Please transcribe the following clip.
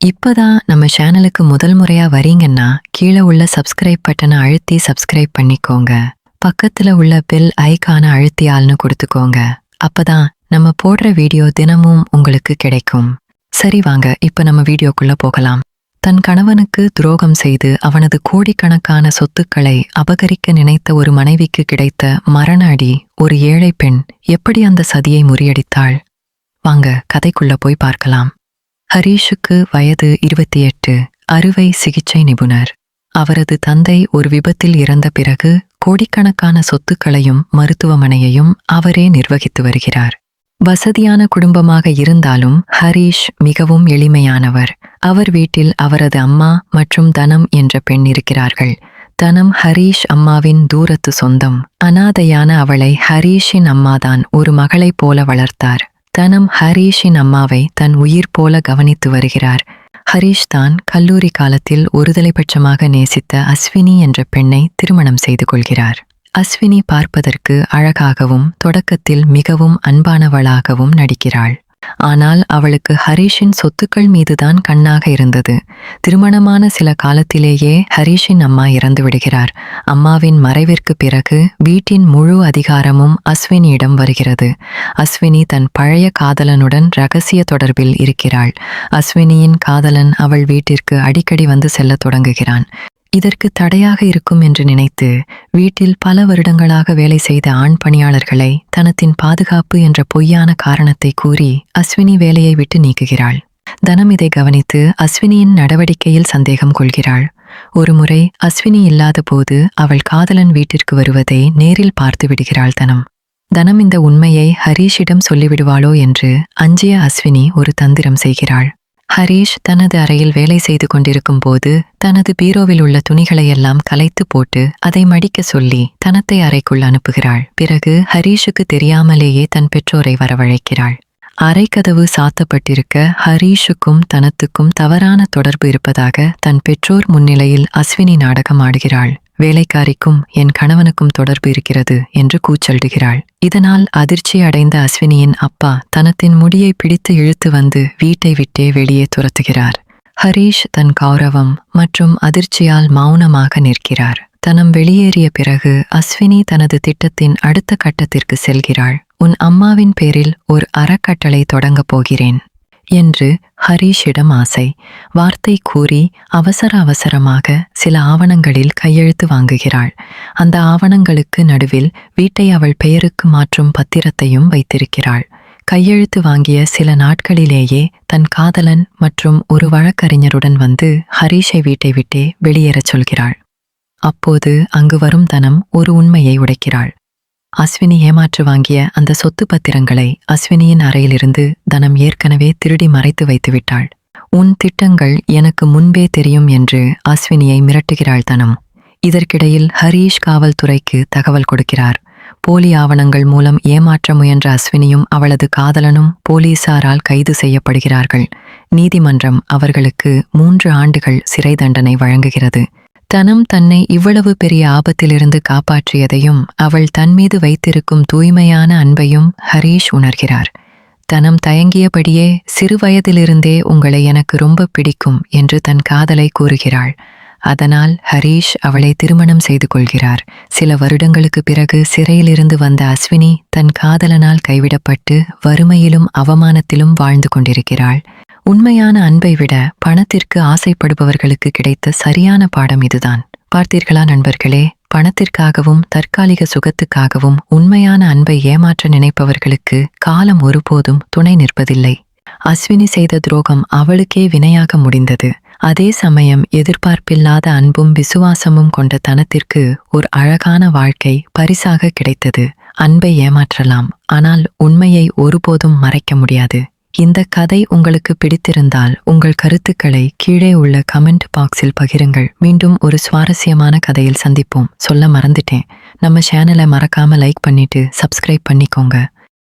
இப்பதான் நம்ம சேனலுக்கு முதல் முறையா வரீங்கன்னா கீழே உள்ள சப்ஸ்கிரைப் பட்டனை அழுத்தி சப்ஸ்கிரைப் பண்ணிக்கோங்க. பக்கத்துல உள்ள பெல் ஐகான அழுத்தி ஆள்னு கொடுத்துக்கோங்க. அப்பதான் நம்ம போடுற வீடியோ தினமும் உங்களுக்கு கிடைக்கும். சரி வாங்க, இப்ப நம்ம வீடியோக்குள்ள போகலாம். தன் கணவனுக்கு துரோகம் செய்து அவனது கோடிக்கணக்கான சொத்துக்களை அபகரிக்க நினைத்த ஒரு மனைவிக்கு கிடைத்த மரண அடி ஒரு ஏழை பெண் எப்படி அந்த சதியை முறியடித்தாள்? வாங்க கதைக்குள்ள போய் பார்க்கலாம். ஹரீஷுக்கு வயது 28, அறுவை சிகிச்சை நிபுணர். அவரது தந்தை ஒரு விபத்தில் இறந்த பிறகு கோடிக்கணக்கான சொத்துக்களையும் மருத்துவமனையையும் அவரே நிர்வகித்து வருகிறார். வசதியான குடும்பமாக இருந்தாலும் ஹரீஷ் மிகவும் எளிமையானவர். அவர் வீட்டில் அவரது அம்மா மற்றும் தனம் என்ற பெண் இருக்கிறார்கள். தனம் ஹரீஷ் அம்மாவின் தூரத்து சொந்தம். அனாதையான அவளை ஹரீஷின் அம்மாதான் ஒரு மகளைப் போல வளர்த்தார். தனம் ஹரீஷின் அம்மாவை தன் உயிர் போல கவனித்து வருகிறார். ஹரீஷ் தான் கல்லூரி காலத்தில் ஒருதலைபட்சமாக நேசித்த அஸ்வினி என்ற பெண்ணை திருமணம் செய்து கொள்கிறார். அஸ்வினி பார்ப்பதற்கு அழகாகவும் தொடக்கத்தில் மிகவும் அன்பானவளாகவும் நடிக்கிறாள். ஆனால் அவளுக்கு ஹரீஷின் சொத்துக்கள் மீதுதான் கண்ணாக இருந்தது. திருமணமான சில காலத்திலேயே ஹரீஷின் அம்மா இறந்து விடுகிறார். அம்மாவின் மறைவிற்கு பிறகு வீட்டின் முழு அதிகாரமும் அஸ்வினியிடம் வருகிறது. அஸ்வினி தன் பழைய காதலனுடன் இரகசிய தொடர்பில் இருக்கிறாள். அஸ்வினியின் காதலன் அவள் வீட்டிற்கு அடிக்கடி வந்து செல்ல தொடங்குகிறான். இதற்கு தடையாக இருக்கும் என்று நினைத்து வீட்டில் பல வருடங்களாக வேலை செய்த ஆண் பணியாளர்களை தனத்தின் பாதுகாப்பு என்ற பொய்யான காரணத்தை கூறி அஸ்வினி வேலையை விட்டு நீக்குகிறாள். தனம் இதை கவனித்து அஸ்வினியின் நடவடிக்கையில் சந்தேகம் கொள்கிறாள். ஒருமுறை அஸ்வினி இல்லாத போது அவள் காதலன் வீட்டிற்கு வருவதை நேரில் பார்த்து விடுகிறாள் தனம் இந்த உண்மையை ஹரீஷிடம் சொல்லிவிடுவாளோ என்று அஞ்சிய அஸ்வினி ஒரு தந்திரம் செய்கிறாள். ஹரீஷ் தனது அறையில் வேலை செய்து கொண்டிருக்கும் போது தனது பீரோவில் உள்ள துணிகளையெல்லாம் கலைத்து போட்டு அதை மடிக்க சொல்லி தனத்தை அறைக்குள் அனுப்புகிறாள். பிறகு ஹரீஷுக்கு தெரியாமலேயே தன் பெற்றோரை வரவழைக்கிறாள். அறைக்கதவு சாத்தப்பட்டிருக்க ஹரீஷுக்கும் தனத்துக்கும் தவறான தொடர்பு இருப்பதாக தன் பெற்றோர் முன்னிலையில் அஸ்வினி நாடகம் ஆடுகிறாள். வேலைக்காரிக்கும் என் கணவனுக்கும் தொடர்பு இருக்கிறது என்று கூச்சலிடுகிறாள். இதனால் அதிர்ச்சி அடைந்த அஸ்வினியின் அப்பா தனத்தின் முடியை பிடித்து இழுத்து வந்து வீட்டை விட்டே வெளியே துரத்துகிறார். ஹரீஷ் தன் கௌரவம் மற்றும் அதிர்ச்சியால் மௌனமாக நிற்கிறார். தனம் வெளியேறிய பிறகு அஸ்வினி தனது திட்டத்தின் அடுத்த கட்டத்திற்கு செல்கிறாள். உன் அம்மாவின் பேரில் ஒரு அறக்கட்டளை தொடங்கப் போகிறேன் என்று ஹரீஷிடம் ஆசை வார்த்தை கூறி அவசரமாக சில ஆவணங்களில் கையெழுத்து வாங்குகிறாள். அந்த ஆவணங்களுக்கு நடுவில் வீட்டை அவள் பெயருக்கு மாற்றும் பத்திரத்தையும் வைத்திருக்கிறாள். கையெழுத்து வாங்கிய சில நாட்களிலேயே தன் காதலன் மற்றும் ஒரு வழக்கறிஞருடன் வந்து ஹரீஷை வீட்டை விட்டே வெளியேறச் சொல்கிறாள். அப்போது அங்கு வரும் தனம் ஒரு உண்மையை உடைக்கிறாள். அஸ்வினி ஏமாற்று வாங்கிய அந்த சொத்து பத்திரங்களை அஸ்வினியின் அறையிலிருந்து தனம் ஏற்கனவே திருடி மறைத்து வைத்து விட்டாள். உன் திட்டங்கள் எனக்கு முன்பே தெரியும் என்று அஸ்வினியை மிரட்டுகிறாள் தனம். இதற்கிடையில் ஹரீஷ் காவல்துறைக்கு தகவல் கொடுக்கிறார். போலி ஆவணங்கள் மூலம் ஏமாற்ற முயன்ற அஸ்வினியும் அவளது காதலனும் போலீசாரால் கைது செய்யப்படுகிறார்கள். நீதிமன்றம் அவர்களுக்கு 3 ஆண்டுகள் சிறை தண்டனை வழங்குகிறது. தனம் தன்னை இவ்வளவு பெரிய ஆபத்திலிருந்து காப்பாற்றியதையும் அவள் தன்மீது வைத்திருக்கும் தூய்மையான அன்பையும் ஹரீஷ் உணர்கிறார். தனம் தயங்கியபடியே சிறுவயதிலிருந்தே உங்களை எனக்கு ரொம்ப பிடிக்கும் என்று தன் காதலை கூறுகிறாள். அதனால் ஹரீஷ் அவளை திருமணம் செய்து கொள்கிறார். சில வருடங்களுக்கு பிறகு சிறையிலிருந்து வந்த அஸ்வினி தன் காதலனால் கைவிடப்பட்டு வறுமையிலும் அவமானத்திலும் வாழ்ந்து கொண்டிருக்கிறாள். உண்மையான அன்பை விட பணத்திற்கு ஆசைப்படுபவர்களுக்கு கிடைத்த சரியான பாடம் இதுதான். பார்த்தீர்களா நண்பர்களே? பணத்திற்காகவும் தற்காலிக சுகத்துக்காகவும் உண்மையான அன்பை ஏமாற்ற நினைப்பவர்களுக்கு காலம் ஒருபோதும் துணை நிற்பதில்லை. அஸ்வினி செய்த துரோகம் அவளுக்கே வினையாக முடிந்தது. அதே சமயம் எதிர்பார்ப்பில்லாத அன்பும் விசுவாசமும் கொண்ட தனத்திற்கு ஒரு அழகான வாழ்க்கை பரிசாக கிடைத்தது. அன்பை ஏமாற்றலாம், ஆனால் உண்மையை ஒருபோதும் மறைக்க முடியாது. இந்த கதை உங்களுக்கு பிடித்திருந்தால் உங்கள் கருத்துக்களை கீழே உள்ள கமெண்ட் பாக்ஸில் பகிருங்கள். மீண்டும் ஒரு சுவாரஸ்யமான கதையில் சந்திப்போம். சொல்ல மறந்துட்டேன், நம்ம சேனலை மறக்காம லைக் பண்ணிட்டு சப்ஸ்கிரைப் பண்ணிக்கோங்க.